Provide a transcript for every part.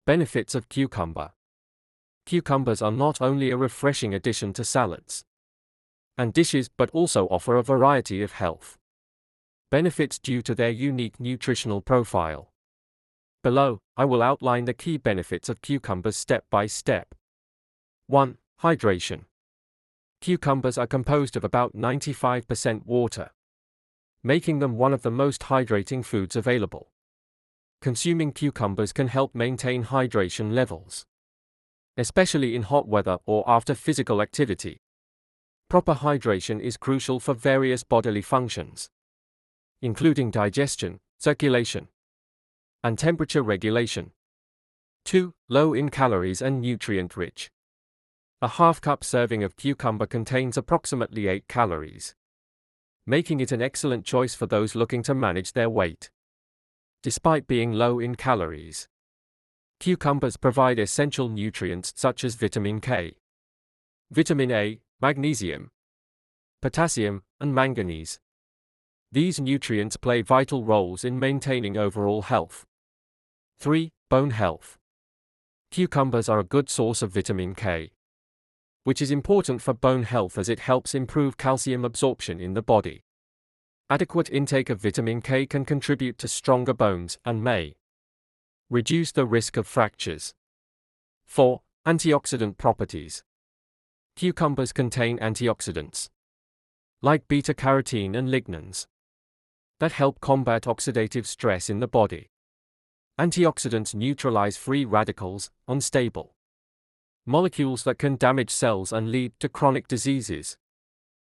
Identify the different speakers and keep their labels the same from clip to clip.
Speaker 1: Benefits of cucumber. Cucumbers are not only a refreshing addition to salads and dishes but also offer a variety of health benefits due to their unique nutritional profile. Below, I will outline the key benefits of cucumbers step by step. 1. Hydration. Cucumbers are composed of about 95% water, making them one of the most hydrating foods available. Consuming cucumbers can help maintain hydration levels, especially in hot weather or after physical activity. Proper hydration is crucial for various bodily functions, including digestion, circulation, and temperature regulation. 2. Low in calories and nutrient-rich. A half-cup serving of cucumber contains approximately 8 calories, making it an excellent choice for those looking to manage their weight. Despite being low in calories, cucumbers provide essential nutrients such as vitamin K, vitamin A, magnesium, potassium, and manganese. These nutrients play vital roles in maintaining overall health. 3. Bone health. Cucumbers are a good source of vitamin K, which is important for bone health as it helps improve calcium absorption in the body. Adequate intake of vitamin K can contribute to stronger bones and may reduce the risk of fractures. 4. Antioxidant properties. Cucumbers contain antioxidants, like beta-carotene and lignans, that help combat oxidative stress in the body. Antioxidants neutralize free radicals, unstable molecules that can damage cells and lead to chronic diseases,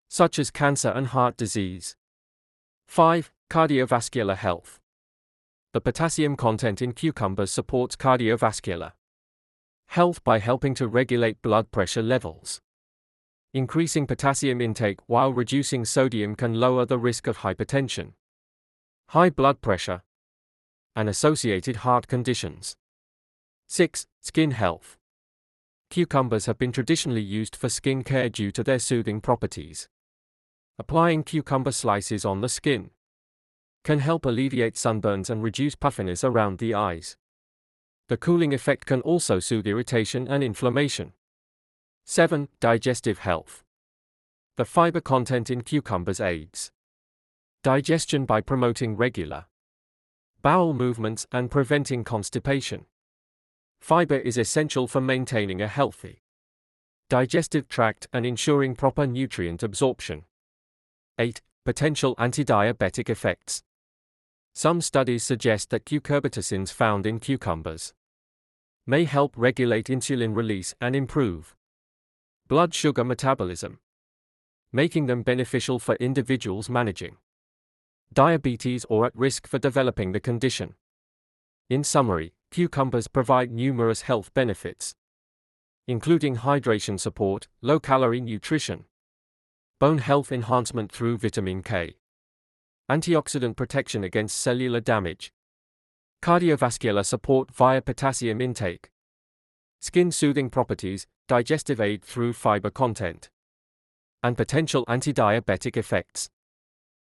Speaker 1: such as cancer and heart disease. 5. Cardiovascular health. The potassium content in cucumbers supports cardiovascular health by helping to regulate blood pressure levels. Increasing potassium intake while reducing sodium can lower the risk of hypertension, high blood pressure, and associated heart conditions. 6. Skin health. Cucumbers have been traditionally used for skin care due to their soothing properties. Applying cucumber slices on the skin can help alleviate sunburns and reduce puffiness around the eyes. The cooling effect can also soothe irritation and inflammation. 7. Digestive health. The fiber content in cucumbers aids digestion by promoting regular bowel movements and preventing constipation. Fiber is essential for maintaining a healthy digestive tract and ensuring proper nutrient absorption. 8. Potential anti-diabetic effects. Some studies suggest that cucurbitacins found in cucumbers may help regulate insulin release and improve blood sugar metabolism, making them beneficial for individuals managing diabetes or at risk for developing the condition. In summary, cucumbers provide numerous health benefits, including hydration support, low-calorie nutrition, bone health enhancement through vitamin K, antioxidant protection against cellular damage, cardiovascular support via potassium intake, skin soothing properties, digestive aid through fiber content, and potential anti-diabetic effects.